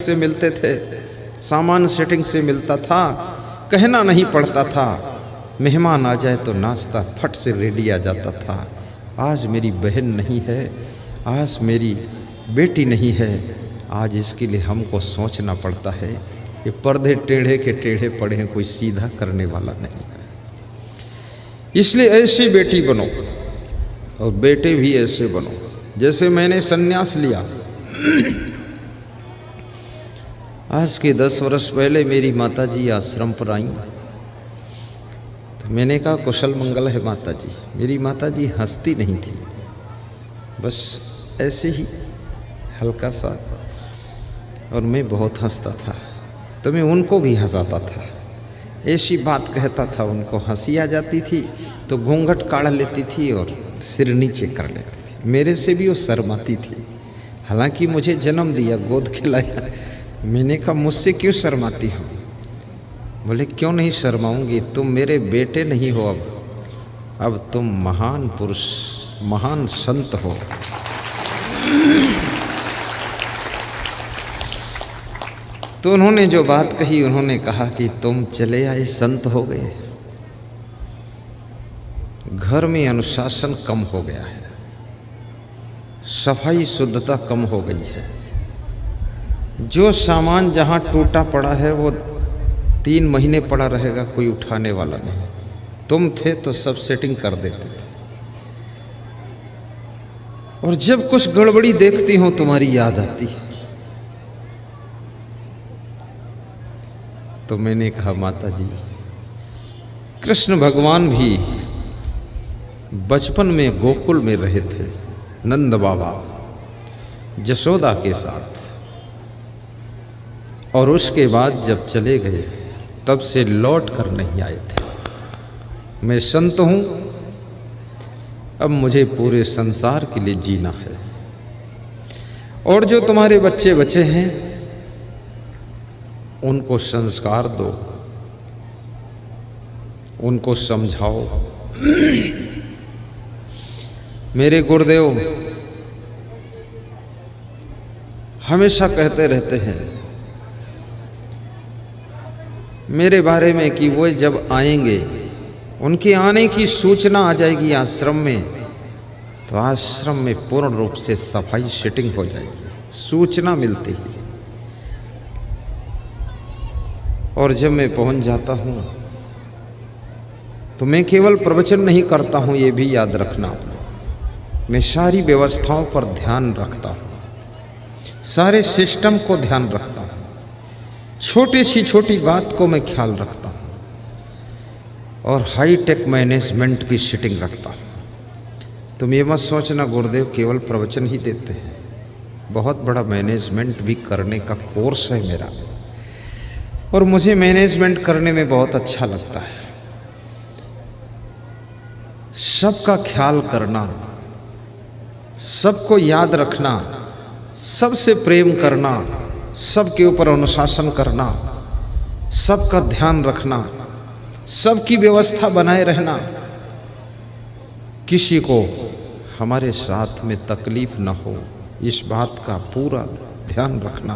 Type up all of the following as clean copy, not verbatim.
से मिलते थे, सामान सेटिंग से मिलता था, कहना नहीं पड़ता था, मेहमान आ जाए तो नाश्ता फट से रेडी आ जाता था। आज मेरी बहन नहीं है, आज मेरी बेटी नहीं है, आज इसके लिए हमको सोचना पड़ता है। ये पर्दे टेढ़े के टेढ़े पड़े हैं, कोई सीधा करने वाला नहीं है। इसलिए ऐसी बेटी बनो और बेटे भी ऐसे बनो। जैसे मैंने संन्यास लिया, आज के 10 वर्ष पहले मेरी माताजी आश्रम पर आई, तो मैंने कहा कुशल मंगल है माताजी। मेरी माताजी हंसती नहीं थी, बस ऐसे ही हल्का सा, और मैं बहुत हंसता था, तो मैं उनको भी हंसाता था। ऐसी बात कहता था, उनको हंसी आ जाती थी तो घूंघट काढ़ लेती थी और सिर नीचे कर लेती थी। मेरे से भी वो शर्माती थी, हालांकि मुझे जन्म दिया, गोद खिलाया। मैंने कहा मुझसे क्यों शर्माती हो? बोले क्यों नहीं शर्माऊंगी, तुम मेरे बेटे नहीं हो, अब तुम महान पुरुष, महान संत हो। तो उन्होंने जो बात कही, उन्होंने कहा कि तुम चले आए, संत हो गए, घर में अनुशासन कम हो गया है, सफाई शुद्धता कम हो गई है, जो सामान जहाँ टूटा पड़ा है वो 3 महीने पड़ा रहेगा, कोई उठाने वाला नहीं। तुम थे तो सब सेटिंग कर देते थे, और जब कुछ गड़बड़ी देखती हूँ तुम्हारी याद आती है। तो मैंने कहा माता जी, कृष्ण भगवान भी बचपन में गोकुल में रहे थे, नंद बाबा जशोदा के साथ, और उसके बाद जब चले गए तब से लौट कर नहीं आए थे। मैं संत हूँ, अब मुझे पूरे संसार के लिए जीना है, और जो तुम्हारे बच्चे बचे हैं उनको संस्कार दो, उनको समझाओ। मेरे गुरुदेव हमेशा कहते रहते हैं मेरे बारे में कि वो जब आएंगे, उनके आने की सूचना आ जाएगी आश्रम में, तो आश्रम में पूर्ण रूप से सफाई सेटिंग हो जाएगी, सूचना मिलती है। और जब मैं पहुंच जाता हूं तो मैं केवल प्रवचन नहीं करता हूं, ये भी याद रखना आपने, मैं सारी व्यवस्थाओं पर ध्यान रखता हूं, सारे सिस्टम को ध्यान रखता हूं, छोटी सी छोटी बात को मैं ख्याल रखता हूं, और हाई टेक मैनेजमेंट की सेटिंग रखता हूं। तुम ये मत सोचना गुरुदेव केवल प्रवचन ही देते हैं, बहुत बड़ा मैनेजमेंट भी करने का कोर्स है मेरा, और मुझे मैनेजमेंट करने में बहुत अच्छा लगता है। सबका ख्याल करना, सबको याद रखना, सबसे प्रेम करना, सबके ऊपर अनुशासन करना, सबका ध्यान रखना, सबकी व्यवस्था बनाए रहना, किसी को हमारे साथ में तकलीफ न हो, इस बात का पूरा ध्यान रखना।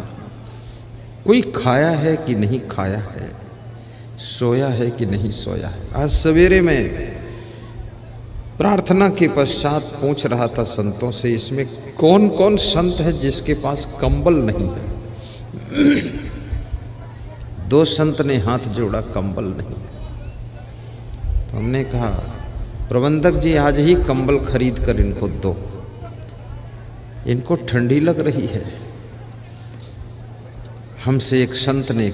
कोई खाया है कि नहीं खाया है, सोया है कि नहीं सोया है। आज सवेरे में प्रार्थना के पश्चात पूछ रहा था संतों से, इसमें कौन कौन संत है जिसके पास कंबल नहीं है? 2 संत ने हाथ जोड़ा, कंबल नहीं है। तो हमने कहा प्रबंधक जी आज ही कंबल खरीद कर इनको दो, इनको ठंडी लग रही है। हमसे एक संत ने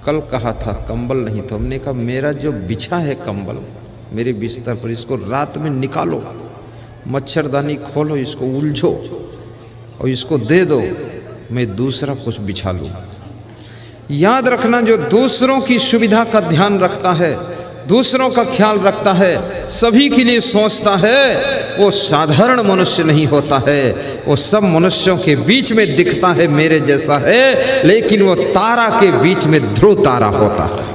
कल कहा था कंबल नहीं, तो हमने कहा मेरा जो बिछा है कंबल मेरे बिस्तर पर, इसको रात में निकालो, मच्छरदानी खोलो, इसको उलझो और इसको दे दो, मैं दूसरा कुछ बिछा लूँ। याद रखना, जो दूसरों की सुविधा का ध्यान रखता है, दूसरों का ख्याल रखता है, सभी के लिए सोचता है, वो साधारण मनुष्य नहीं होता है, वो सब मनुष्यों के बीच में दिखता है मेरे जैसा है, लेकिन वो तारा के बीच में ध्रुव तारा होता है।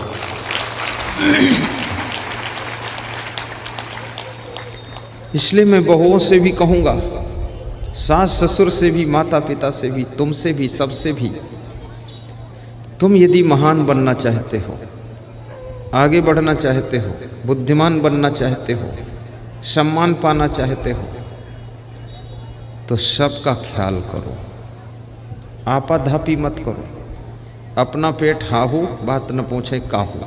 इसलिए मैं बहुओं से भी कहूँगा, सास ससुर से भी, माता पिता से भी, तुमसे भी, सबसे भी, तुम यदि महान बनना चाहते हो, आगे बढ़ना चाहते हो, बुद्धिमान बनना चाहते हो, सम्मान पाना चाहते हो, तो सबका ख्याल करो, आपाधापी मत करो। अपना पेट हाहू, बात न पूछे काहू।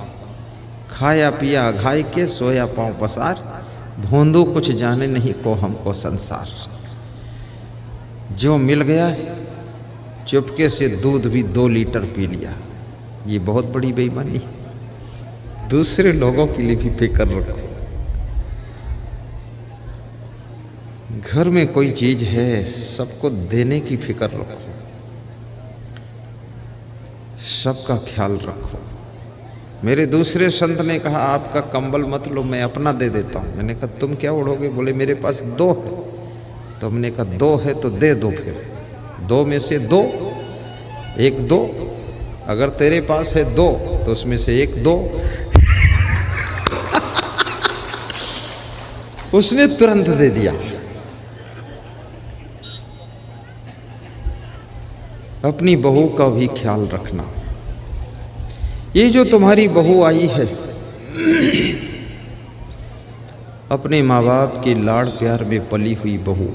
खाया पिया घाय के, सोया पाँव पसार, भोंदू कुछ जाने नहीं को हमको संसार। जो मिल गया चुपके से दूध भी 2 लीटर पी लिया, ये बहुत बड़ी बेईमानी है। दूसरे लोगों के लिए भी फिक्र रखो। घर में कोई चीज है, सबको देने की फिक्र रखो, सबका ख्याल रखो। मेरे दूसरे संत ने कहा आपका कंबल मत लो, मैं अपना दे देता हूँ। मैंने कहा तुम क्या ओढ़ोगे? बोले मेरे पास 2 है। तो हमने कहा 2 है तो दे दो, फिर 2 में से 2, 1 2। अगर तेरे पास है 2 तो उसमें से 1 2। उसने तुरंत दे दिया। अपनी बहू का भी ख्याल रखना। ये जो तुम्हारी बहू आई है, अपने माँ बाप के लाड़ प्यार में पली हुई बहू,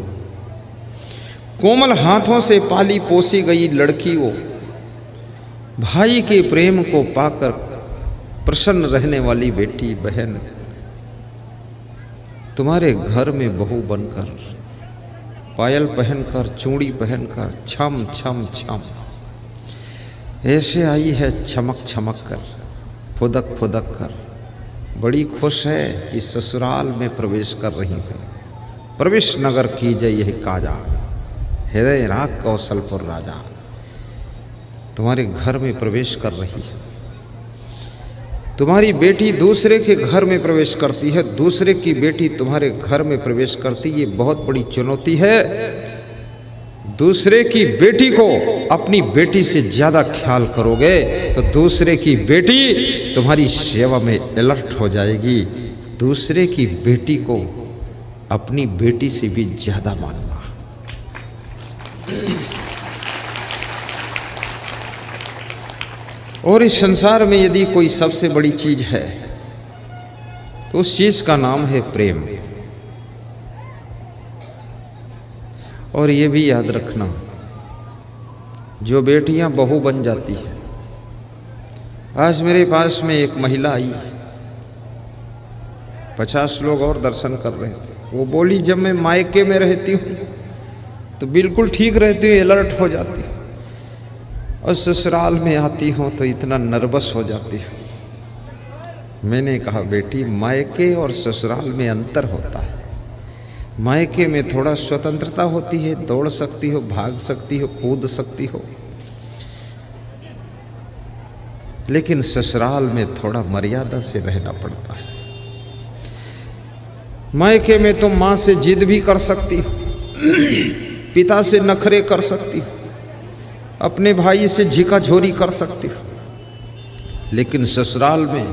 कोमल हाथों से पाली पोसी गई लड़की वो, भाई के प्रेम को पाकर प्रसन्न रहने वाली बेटी बहन, तुम्हारे घर में बहू बनकर, पायल पहनकर, चूड़ी पहनकर, छम छम छम ऐसे आई है, चमक चमक कर, फुदक फुदक कर। बड़ी खुश है कि ससुराल में प्रवेश कर रही है। प्रवेश नगर कीजिए यह काजा, हृदय राग कौशलपुर राजा। तुम्हारे घर में प्रवेश कर रही है। तुम्हारी बेटी दूसरे के घर में प्रवेश करती है, दूसरे की बेटी तुम्हारे घर में प्रवेश करती, ये बहुत बड़ी चुनौती है। दूसरे की बेटी को अपनी बेटी से ज्यादा ख्याल करोगे तो दूसरे की बेटी तुम्हारी सेवा में अलर्ट हो जाएगी। दूसरे की बेटी को अपनी बेटी से भी ज्यादा मानना। और इस संसार में यदि कोई सबसे बड़ी चीज है तो उस चीज का नाम है प्रेम। और ये भी याद रखना, जो बेटियां बहू बन जाती है। आज मेरे पास में एक महिला आई, 50 लोग और दर्शन कर रहे थे। वो बोली जब मैं मायके में रहती हूँ तो बिल्कुल ठीक रहती हूँ, अलर्ट हो जाती हूँ, और ससुराल में आती हूँ तो इतना नर्वस हो जाती हूँ। मैंने कहा बेटी, मायके और ससुराल में अंतर होता है। मायके में थोड़ा स्वतंत्रता होती है, दौड़ सकती हो, भाग सकती हो, कूद सकती हो, लेकिन ससुराल में थोड़ा मर्यादा से रहना पड़ता है। मायके में तुम माँ से जिद भी कर सकती हो, पिता से नखरे कर सकती हो, अपने भाई से झिकाझोरी कर सकती हो, लेकिन ससुराल में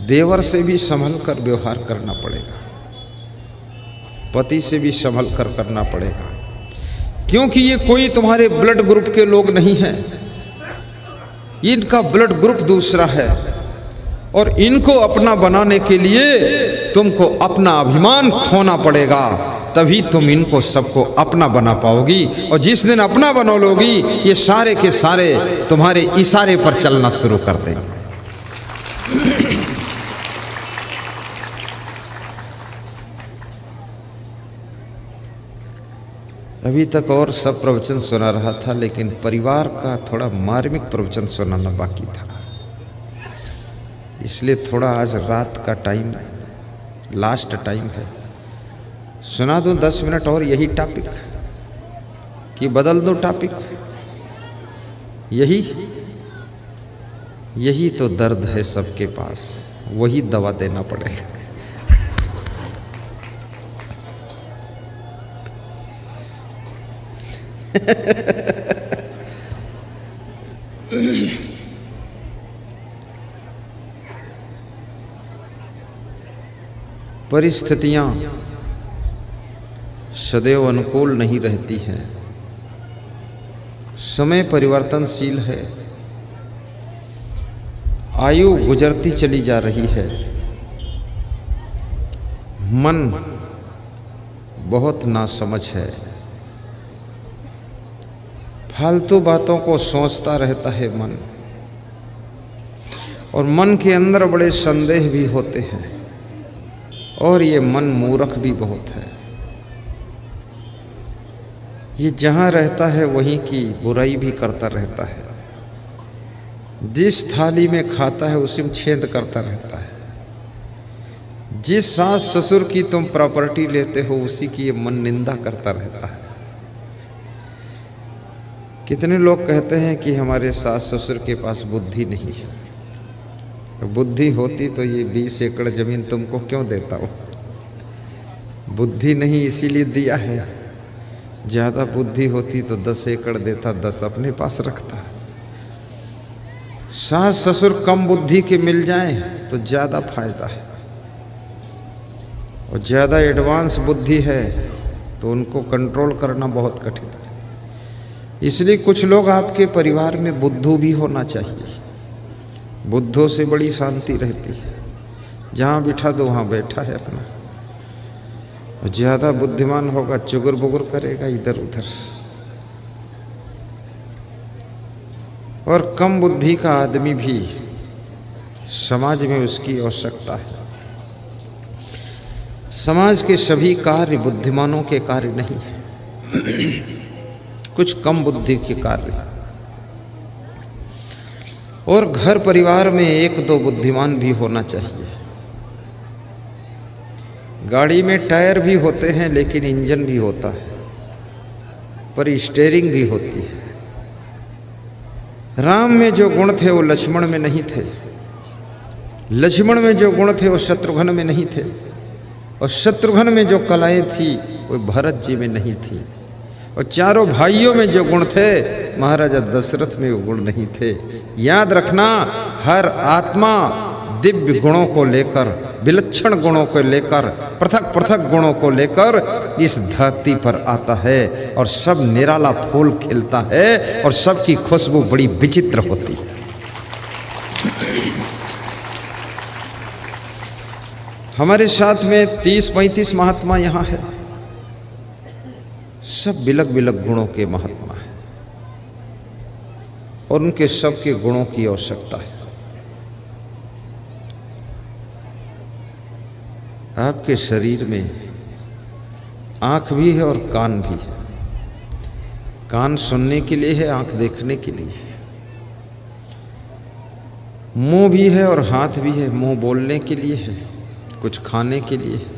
देवर से भी संभल कर व्यवहार करना पड़ेगा, पति से भी संभल कर करना पड़ेगा, क्योंकि ये कोई तुम्हारे ब्लड ग्रुप के लोग नहीं हैं। इनका ब्लड ग्रुप दूसरा है, और इनको अपना बनाने के लिए तुमको अपना अभिमान खोना पड़ेगा, तभी तुम इनको सबको अपना बना पाओगी। और जिस दिन अपना बना लोगी, ये सारे के सारे तुम्हारे इशारे पर चलना शुरू कर देंगे। अभी तक और सब प्रवचन सुना रहा था, लेकिन परिवार का थोड़ा मार्मिक प्रवचन सुनाना बाकी था, इसलिए थोड़ा आज रात का टाइम, लास्ट टाइम है, सुना दूं 10 मिनट और यही टॉपिक, कि बदल दो टॉपिक? यही तो दर्द है सबके पास, वही दवा देना पड़ेगा। परिस्थितियां सदैव अनुकूल नहीं रहती हैं, समय परिवर्तनशील है, आयु गुजरती चली जा रही है, मन बहुत नासमझ है, फालतू बातों को सोचता रहता है मन, और मन के अंदर बड़े संदेह भी होते हैं, और ये मन मूर्ख भी बहुत है। ये जहाँ रहता है वहीं की बुराई भी करता रहता है, जिस थाली में खाता है उसी में छेद करता रहता है, जिस सास ससुर की तुम प्रॉपर्टी लेते हो उसी की ये मन निंदा करता रहता है। कितने लोग कहते हैं कि हमारे सास ससुर के पास बुद्धि नहीं है। बुद्धि होती तो ये 20 एकड़ जमीन तुमको क्यों देता हो? बुद्धि नहीं इसीलिए दिया है। ज़्यादा बुद्धि होती तो 10 एकड़ देता, 10 अपने पास रखता। सास ससुर कम बुद्धि के मिल जाएं तो ज़्यादा फायदा है, और ज़्यादा एडवांस बुद्धि है तो उनको कंट्रोल करना बहुत कठिन है। इसलिए कुछ लोग आपके परिवार में बुद्धू भी होना चाहिए। बुद्धों से बड़ी शांति रहती है, जहाँ बिठा दो वहाँ बैठा है अपना। और ज़्यादा बुद्धिमान होगा चुगुर बुगुर करेगा इधर उधर, और कम बुद्धि का आदमी भी समाज में उसकी आवश्यकता है। समाज के सभी कार्य बुद्धिमानों के कार्य नहीं है, कुछ कम बुद्धि के कार्य। और घर परिवार में 1-2 बुद्धिमान भी होना चाहिए। गाड़ी में टायर भी होते हैं लेकिन इंजन भी होता है, पर स्टीयरिंग भी होती है। राम में जो गुण थे वो लक्ष्मण में नहीं थे, लक्ष्मण में जो गुण थे वो शत्रुघ्न में नहीं थे, और शत्रुघ्न में जो कलाएं थी वो भरत जी में नहीं थी, और चारों भाइयों में जो गुण थे महाराजा दशरथ में वो गुण नहीं थे। याद रखना, हर आत्मा दिव्य गुणों को लेकर, विलक्षण गुणों को लेकर, पृथक पृथक गुणों को लेकर इस धरती पर आता है, और सब निराला फूल खिलता है, और सबकी खुशबू बड़ी विचित्र होती है। हमारे साथ में 30-35 महात्मा यहाँ है, सब बिलक बिलक गुणों के महात्मा हैं, और उनके सबके गुणों की आवश्यकता है। आपके शरीर में आँख भी है और कान भी है। कान सुनने के लिए है, आँख देखने के लिए है। मुंह भी है और हाथ भी है। मुंह बोलने के लिए है, कुछ खाने के लिए है,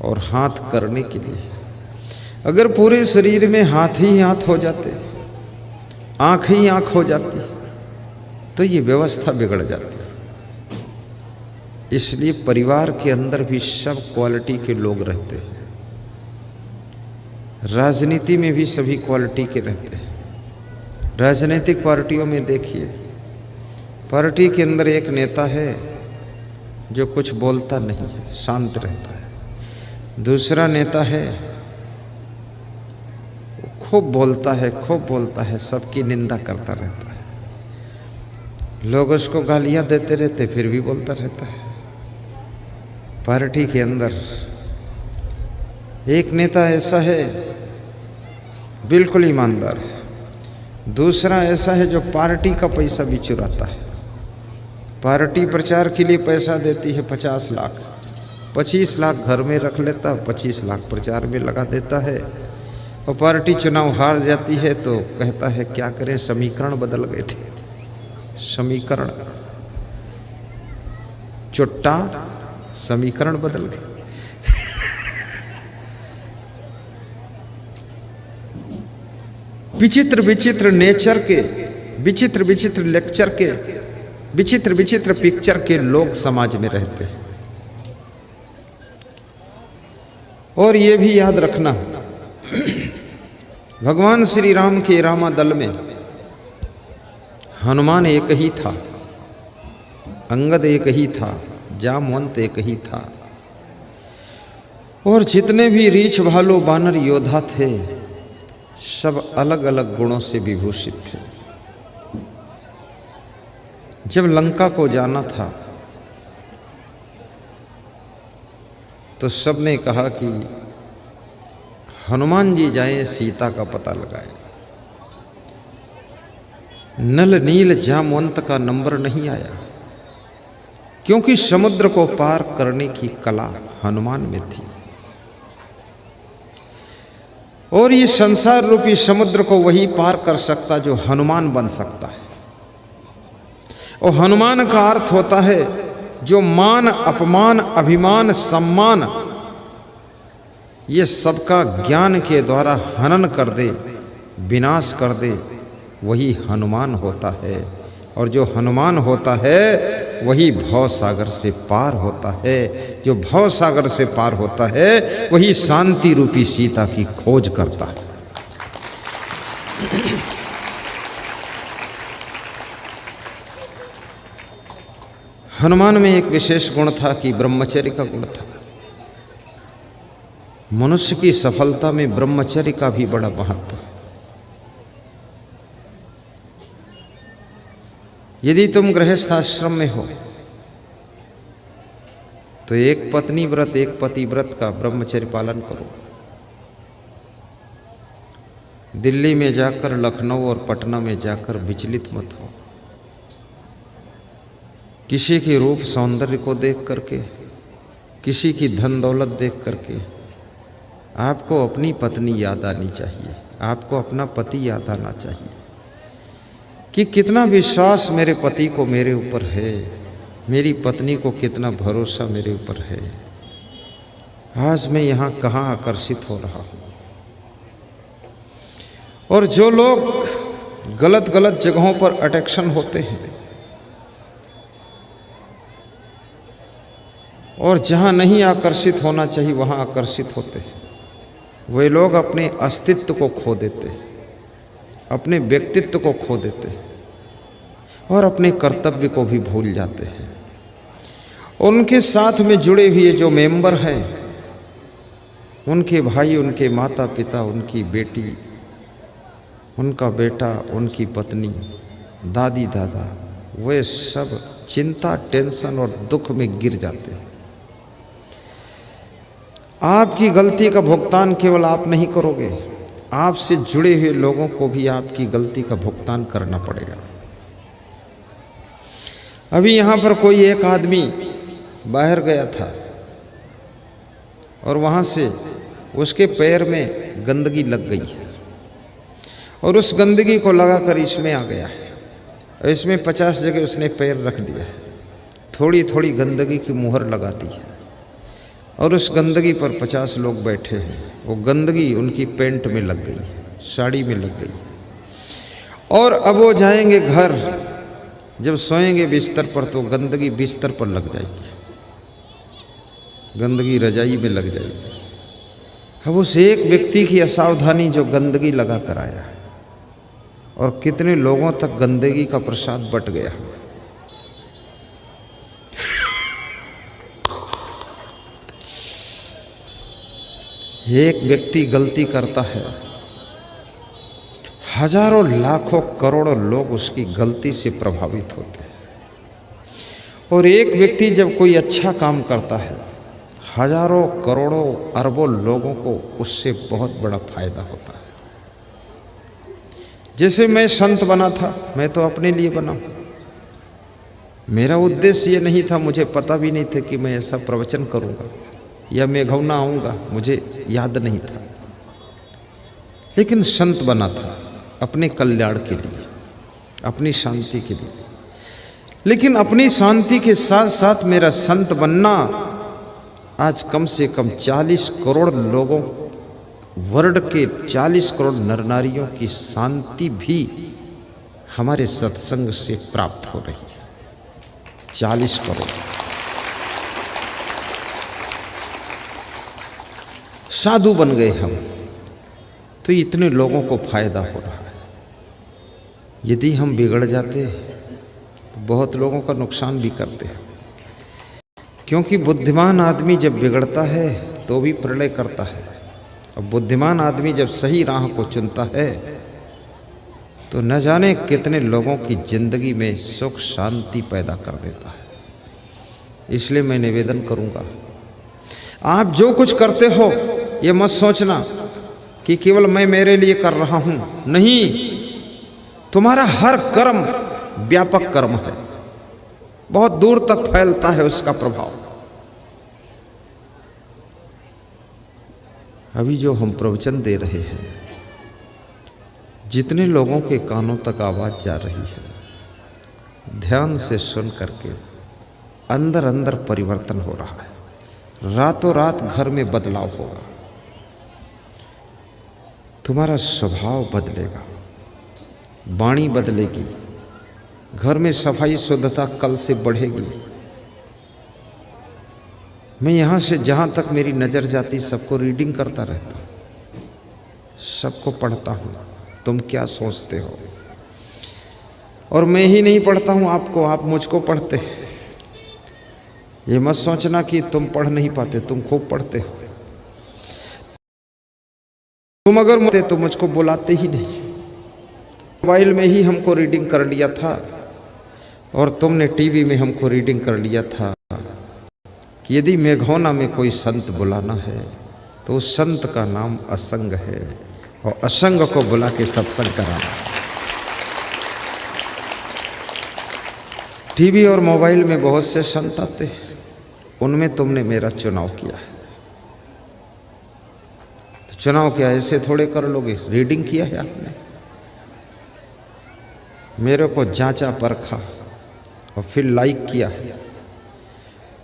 और हाथ करने के लिए है। अगर पूरे शरीर में हाथ ही हाथ हो जाते, आँख ही आँख हो जाती, तो ये व्यवस्था बिगड़ जाती। इसलिए परिवार के अंदर भी सब क्वालिटी के लोग रहते हैं, राजनीति में भी सभी क्वालिटी के रहते हैं। राजनीतिक पार्टियों में देखिए, पार्टी के अंदर एक नेता है जो कुछ बोलता नहीं है, शांत रहता है। दूसरा नेता है खूब बोलता है, सबकी निंदा करता रहता है। लोग उसको गालियां देते रहते फिर भी बोलता रहता है। पार्टी के अंदर एक नेता ऐसा है बिल्कुल ईमानदार है, दूसरा ऐसा है जो पार्टी का पैसा भी चुराता है। पार्टी प्रचार के लिए पैसा देती है 50 लाख, 25 लाख घर में रख लेता, 25 लाख प्रचार में लगा देता है। और पार्टी चुनाव हार जाती है तो कहता है क्या करें, समीकरण बदल गए थे। समीकरण, चुट्टा, समीकरण बदल गए। विचित्र विचित्र नेचर के, विचित्र विचित्र लेक्चर के, विचित्र विचित्र पिक्चर के लोग समाज में रहते हैं। और ये भी याद रखना, भगवान श्री राम के रामा दल में हनुमान एक ही था, अंगद एक ही था, जामवंत एक ही था, और जितने भी रीछ भालू बानर योद्धा थे सब अलग अलग गुणों से विभूषित थे। जब लंका को जाना था तो सबने कहा कि हनुमान जी जाएं, सीता का पता लगाएं। नल नील जामवंत का नंबर नहीं आया, क्योंकि समुद्र को पार करने की कला हनुमान में थी। और ये संसार रूपी समुद्र को वही पार कर सकता जो हनुमान बन सकता है। और हनुमान का अर्थ होता है जो मान, अपमान, अभिमान, सम्मान ये सबका ज्ञान के द्वारा हनन कर दे, विनाश कर दे, वही हनुमान होता है। और जो हनुमान होता है वही भव सागर से पार होता है। जो भव सागर से पार होता है वही शांति रूपी सीता की खोज करता है। हनुमान में एक विशेष गुण था कि ब्रह्मचर्य का गुण था। मनुष्य की सफलता में ब्रह्मचर्य का भी बड़ा महत्व है। यदि तुम गृहस्थ आश्रम में हो तो एक पत्नी व्रत, एक पति व्रत का ब्रह्मचर्य पालन करो। दिल्ली में जाकर, लखनऊ और पटना में जाकर विचलित मत हो। किसी के रूप सौंदर्य को देख करके, किसी की धन दौलत देख करके आपको अपनी पत्नी याद आनी चाहिए, आपको अपना पति याद आना चाहिए कि कितना विश्वास मेरे पति को मेरे ऊपर है, मेरी पत्नी को कितना भरोसा मेरे ऊपर है। आज मैं यहाँ कहाँ आकर्षित हो रहा हूँ। और जो लोग गलत गलत जगहों पर अट्रैक्शन होते हैं और जहाँ नहीं आकर्षित होना चाहिए वहाँ आकर्षित होते हैं, वे लोग अपने अस्तित्व को खो देते हैं, अपने व्यक्तित्व को खो देते हैं और अपने कर्तव्य को भी भूल जाते हैं। उनके साथ में जुड़े हुए जो मेंबर हैं, उनके भाई, उनके माता पिता, उनकी बेटी, उनका बेटा, उनकी पत्नी, दादी दादा, वे सब चिंता, टेंशन और दुख में गिर जाते हैं। आपकी गलती का भुगतान केवल आप नहीं करोगे, आपसे जुड़े हुए लोगों को भी आपकी गलती का भुगतान करना पड़ेगा। अभी यहाँ पर कोई एक आदमी बाहर गया था और वहाँ से उसके पैर में गंदगी लग गई है और उस गंदगी को लगाकर इसमें आ गया है और इसमें 50 जगह उसने पैर रख दिया है। थोड़ी थोड़ी गंदगी की मुहर लगाती है और उस गंदगी पर 50 लोग बैठे हैं। वो गंदगी उनकी पैंट में लग गई, साड़ी में लग गई और अब वो जाएंगे घर, जब सोएंगे बिस्तर पर तो गंदगी बिस्तर पर लग जाएगी, गंदगी रजाई में लग जाएगी। अब उस एक व्यक्ति की असावधानी जो गंदगी लगा कर आया और कितने लोगों तक गंदगी का प्रसाद बट गया। एक व्यक्ति गलती करता है, हजारों लाखों करोड़ों लोग उसकी गलती से प्रभावित होते हैं। और एक व्यक्ति जब कोई अच्छा काम करता है, हजारों करोड़ों अरबों लोगों को उससे बहुत बड़ा फायदा होता है। जैसे मैं संत बना था, मैं तो अपने लिए बना, मेरा उद्देश्य ये नहीं था, मुझे पता भी नहीं था कि मैं ऐसा प्रवचन करूँगा या मेघौना आऊँगा, मुझे याद नहीं था। लेकिन संत बना था अपने कल्याण के लिए, अपनी शांति के लिए। लेकिन अपनी शांति के साथ साथ मेरा संत बनना आज कम से कम 40 करोड़ लोगों, वर्ल्ड के 40 करोड़ नर नारियों की शांति भी हमारे सत्संग से प्राप्त हो रही है। 40 करोड़ साधु बन गए हम, तो इतने लोगों को फायदा हो रहा है। यदि हम बिगड़ जाते तो बहुत लोगों का नुकसान भी करते हैं, क्योंकि बुद्धिमान आदमी जब बिगड़ता है तो भी प्रलय करता है, और बुद्धिमान आदमी जब सही राह को चुनता है तो न जाने कितने लोगों की जिंदगी में सुख शांति पैदा कर देता है। इसलिए मैं निवेदन करूंगा, आप जो कुछ करते हो ये मत सोचना कि केवल मैं मेरे लिए कर रहा हूं। नहीं, तुम्हारा हर कर्म व्यापक कर्म है, बहुत दूर तक फैलता है उसका प्रभाव। अभी जो हम प्रवचन दे रहे हैं, जितने लोगों के कानों तक आवाज जा रही है, ध्यान से सुन करके अंदर अंदर परिवर्तन हो रहा है। रातों रात घर में बदलाव होगा, तुम्हारा स्वभाव बदलेगा, वाणी बदलेगी, घर में सफाई शुद्धता कल से बढ़ेगी। मैं यहाँ से जहाँ तक मेरी नज़र जाती सबको रीडिंग करता रहता हूँ, सबको पढ़ता हूँ, तुम क्या सोचते हो। और मैं ही नहीं पढ़ता हूँ आपको, आप मुझको पढ़ते। ये मत सोचना कि तुम पढ़ नहीं पाते, तुम खूब पढ़ते हो। तुम अगर मुझे तो मुझको बुलाते ही नहीं। मोबाइल में ही हमको रीडिंग कर लिया था और तुमने टीवी में हमको रीडिंग कर लिया था कि यदि मेघौना में कोई संत बुलाना है तो उस संत का नाम असंग है, और असंग को बुला के सत्संग कराना। टीवी और मोबाइल में बहुत से संत आते हैं, उनमें तुमने मेरा चुनाव किया है। तो चुनाव क्या ऐसे थोड़े कर लोगे, रीडिंग किया है आपने। मेरे को जांचा परखा और फिर लाइक किया है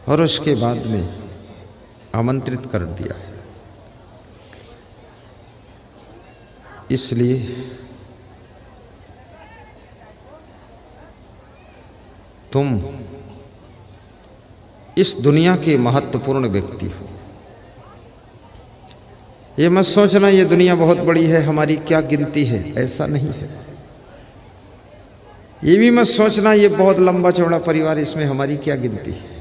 और उसके बाद में आमंत्रित कर दिया है। इसलिए तुम इस दुनिया के महत्वपूर्ण व्यक्ति हो। ये मत सोचना ये दुनिया बहुत बड़ी है, हमारी क्या गिनती है, ऐसा नहीं है। ये भी मत सोचना ये बहुत लंबा चौड़ा परिवार, इसमें हमारी क्या गिनती है।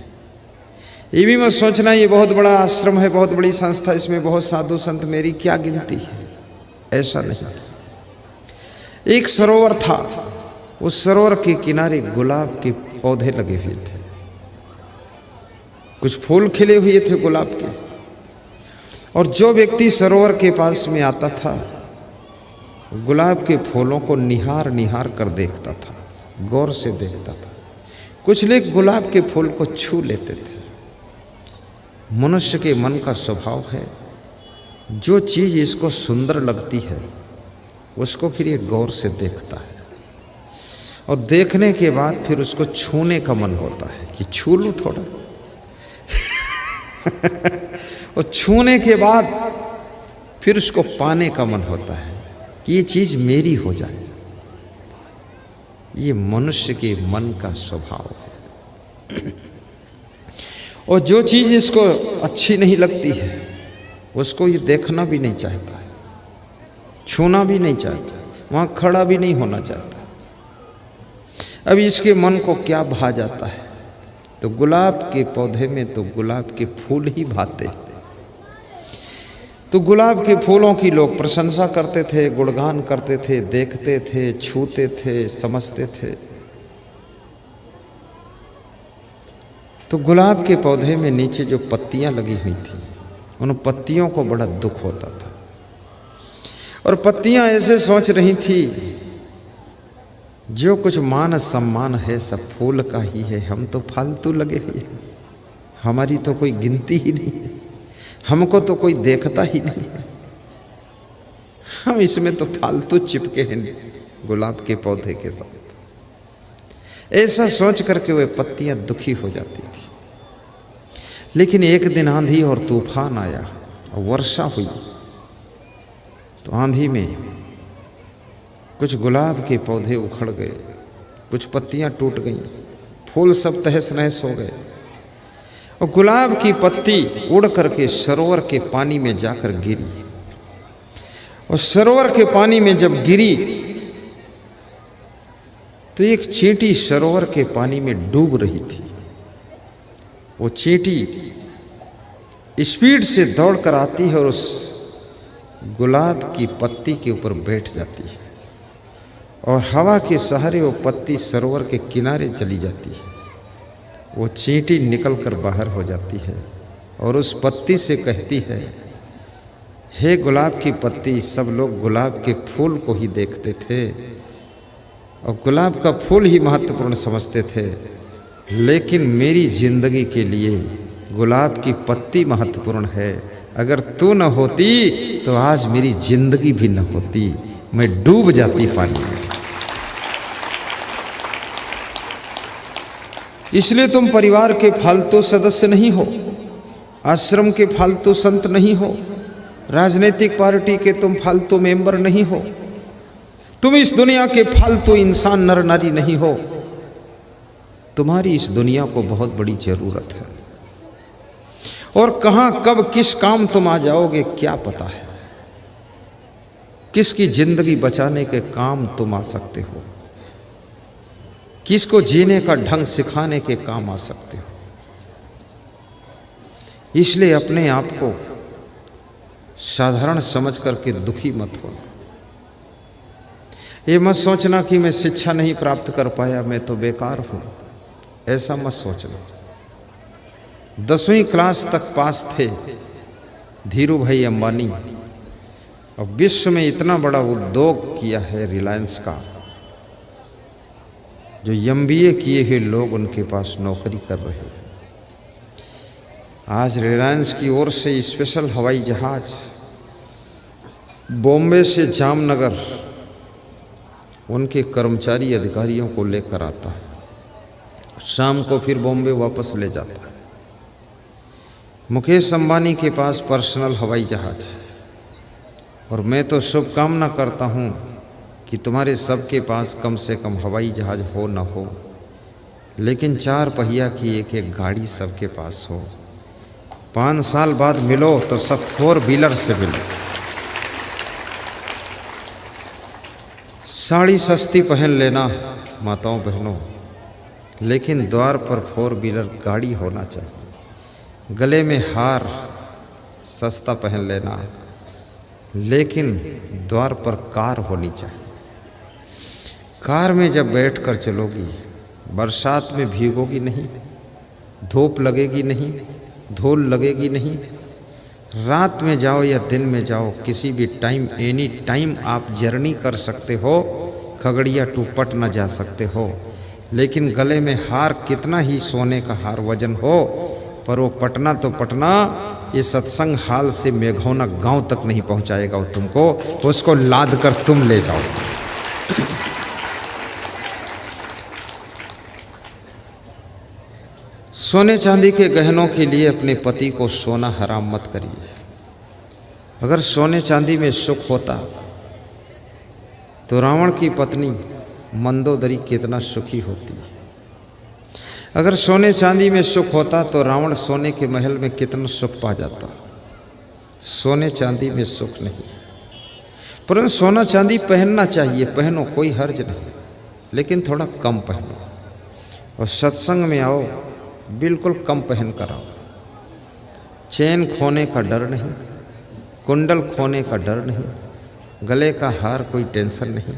ये भी मत सोचना ये बहुत बड़ा आश्रम है, बहुत बड़ी संस्था, इसमें बहुत साधु संत, मेरी क्या गिनती है, ऐसा नहीं। एक सरोवर था, उस सरोवर के किनारे गुलाब के पौधे लगे हुए थे, कुछ फूल खिले हुए थे गुलाब के। और जो व्यक्ति सरोवर के पास में आता था, गुलाब के फूलों को निहार निहार कर देखता था, गौर से देखता था। कुछ लोग गुलाब के फूल को छू लेते थे। मनुष्य के मन का स्वभाव है, जो चीज़ इसको सुंदर लगती है उसको फिर ये गौर से देखता है, और देखने के बाद फिर उसको छूने का मन होता है कि छू लूँ थोड़ा और छूने के बाद फिर उसको पाने का मन होता है कि ये चीज़ मेरी हो जाए। ये मनुष्य के मन का स्वभाव है। और जो चीज़ इसको अच्छी नहीं लगती है उसको ये देखना भी नहीं चाहता है, छूना भी नहीं चाहता, वहाँ खड़ा भी नहीं होना चाहता। अब इसके मन को क्या भा जाता है, तो गुलाब के पौधे में तो गुलाब के फूल ही भाते हैं। तो गुलाब के फूलों की लोग प्रशंसा करते थे, गुणगान करते थे, देखते थे, छूते थे, समझते थे। तो गुलाब के पौधे में नीचे जो पत्तियां लगी हुई थी, उन पत्तियों को बड़ा दुख होता था। और पत्तियां ऐसे सोच रही थी, जो कुछ मान सम्मान है सब फूल का ही है, हम तो फालतू लगे हुए हैं, हमारी तो कोई गिनती ही नहीं है, हमको तो कोई देखता ही नहीं है, हम इसमें तो फालतू चिपके हैं गुलाब के पौधे के साथ। ऐसा सोच करके वे पत्तियां दुखी हो जाती थी। लेकिन एक दिन आंधी और तूफान आया और वर्षा हुई, तो आंधी में कुछ गुलाब के पौधे उखड़ गए, कुछ पत्तियां टूट गईं, फूल सब तहस नहस हो गए, और गुलाब की पत्ती उड़ करके सरोवर के पानी में जाकर गिरी। और सरोवर के पानी में जब गिरी तो एक चींटी सरोवर के पानी में डूब रही थी। वो चींटी स्पीड से दौड़कर आती है और उस गुलाब की पत्ती के ऊपर बैठ जाती है और हवा के सहारे वो पत्ती सरोवर के किनारे चली जाती है। वो चींटी निकल कर बाहर हो जाती है और उस पत्ती से कहती है, हे गुलाब की पत्ती। सब लोग गुलाब के फूल को ही देखते थे और गुलाब का फूल ही महत्वपूर्ण समझते थे, लेकिन मेरी जिंदगी के लिए गुलाब की पत्ती महत्वपूर्ण है। अगर तू न होती तो आज मेरी जिंदगी भी न होती, मैं डूब जाती पानी में। इसलिए तुम परिवार के फालतू सदस्य नहीं हो, आश्रम के फालतू संत नहीं हो, राजनीतिक पार्टी के तुम फालतू मेंबर नहीं हो, तुम इस दुनिया के फालतू इंसान नर नारी नहीं हो। तुम्हारी इस दुनिया को बहुत बड़ी जरूरत है और कहां कब किस काम तुम आ जाओगे क्या पता है। किसकी जिंदगी बचाने के काम तुम आ सकते हो, किसको जीने का ढंग सिखाने के काम आ सकते हो। इसलिए अपने आप को साधारण समझ करके दुखी मत होना। ये मत सोचना कि मैं शिक्षा नहीं प्राप्त कर पाया, मैं तो बेकार हूं, ऐसा मत सोचना। 10वीं क्लास तक पास थे धीरू भाई अंबानी और विश्व में इतना बड़ा उद्योग किया है रिलायंस का, जो MBA किए हुए लोग उनके पास नौकरी कर रहे हैं। आज रिलायंस की ओर से स्पेशल हवाई जहाज बॉम्बे से जामनगर उनके कर्मचारी अधिकारियों को लेकर आता है, शाम को फिर बॉम्बे वापस ले जाता है। मुकेश अंबानी के पास पर्सनल हवाई जहाज है और मैं तो शुभकामना करता हूँ कि तुम्हारे सबके पास कम से कम हवाई जहाज हो न हो, लेकिन 4 पहिया की एक एक गाड़ी सबके पास हो। 5 साल बाद मिलो तो सब 4 व्हीलर से मिलो। साड़ी सस्ती पहन लेना माताओं बहनों, लेकिन द्वार पर 4 व्हीलर गाड़ी होना चाहिए। गले में हार सस्ता पहन लेना, लेकिन द्वार पर कार होनी चाहिए। कार में जब बैठकर चलोगी, बरसात में भीगोगी नहीं, धूप लगेगी नहीं, धूल लगेगी नहीं। रात में जाओ या दिन में जाओ, किसी भी टाइम एनी टाइम आप जर्नी कर सकते हो। खगड़िया टू पटना जा सकते हो, लेकिन गले में हार कितना ही सोने का हार वजन हो, पर वो पटना तो पटना, ये सत्संग हाल से मेघौना गांव तक नहीं पहुंचाएगा वो तुमको, उसको लाद कर तुम ले जाओ। सोने चांदी के गहनों के लिए अपने पति को सोना हराम मत करिए। अगर सोने चांदी में सुख होता तो रावण की पत्नी मंदोदरी कितना सुखी होती। अगर सोने चांदी में सुख होता तो रावण सोने के महल में कितना सुख पा जाता। सोने चांदी में सुख नहीं, परंतु सोना चांदी पहनना चाहिए, पहनो, कोई हर्ज नहीं, लेकिन थोड़ा कम पहनो। और सत्संग में आओ, बिल्कुल कम पहन कर आओ। चैन खोने का डर नहीं, कुंडल खोने का डर नहीं, गले का हार कोई टेंशन नहीं,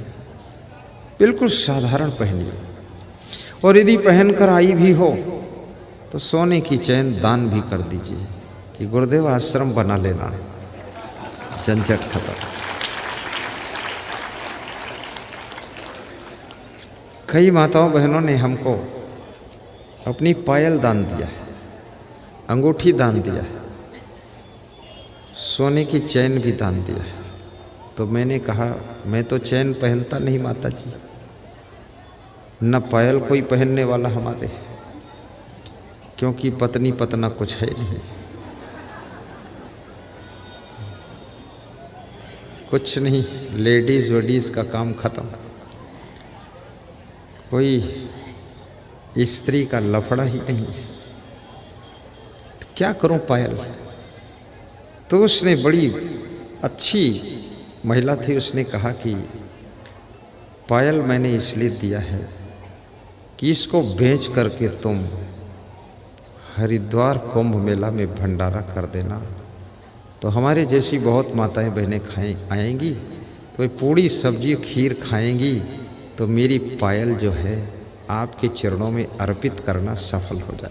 बिल्कुल साधारण पहनिए। और यदि पहनकर आई भी हो तो सोने की चैन दान भी कर दीजिए कि गुरुदेव आश्रम बना लेना, झंझट खत्म। कई माताओं बहनों ने हमको अपनी पायल दान दिया है, अंगूठी दान दिया है, सोने की चैन भी दान दिया है। तो मैंने कहा, मैं तो चैन पहनता नहीं माता जी, न पायल कोई पहनने वाला हमारे, क्योंकि पत्नी पतना कुछ है नहीं, कुछ नहीं, लेडीज वेडीज का काम खत्म। कोई स्त्री का लफड़ा ही नहीं, तो क्या करूं पायल। तो उसने, बड़ी अच्छी महिला थी, उसने कहा कि पायल मैंने इसलिए दिया है कि इसको बेच करके तुम हरिद्वार कुंभ मेला में भंडारा कर देना, तो हमारे जैसी बहुत माताएं बहनें आएंगी, तो पूड़ी सब्जी खीर खाएंगी, तो मेरी पायल जो है आपके चरणों में अर्पित करना सफल हो जाए।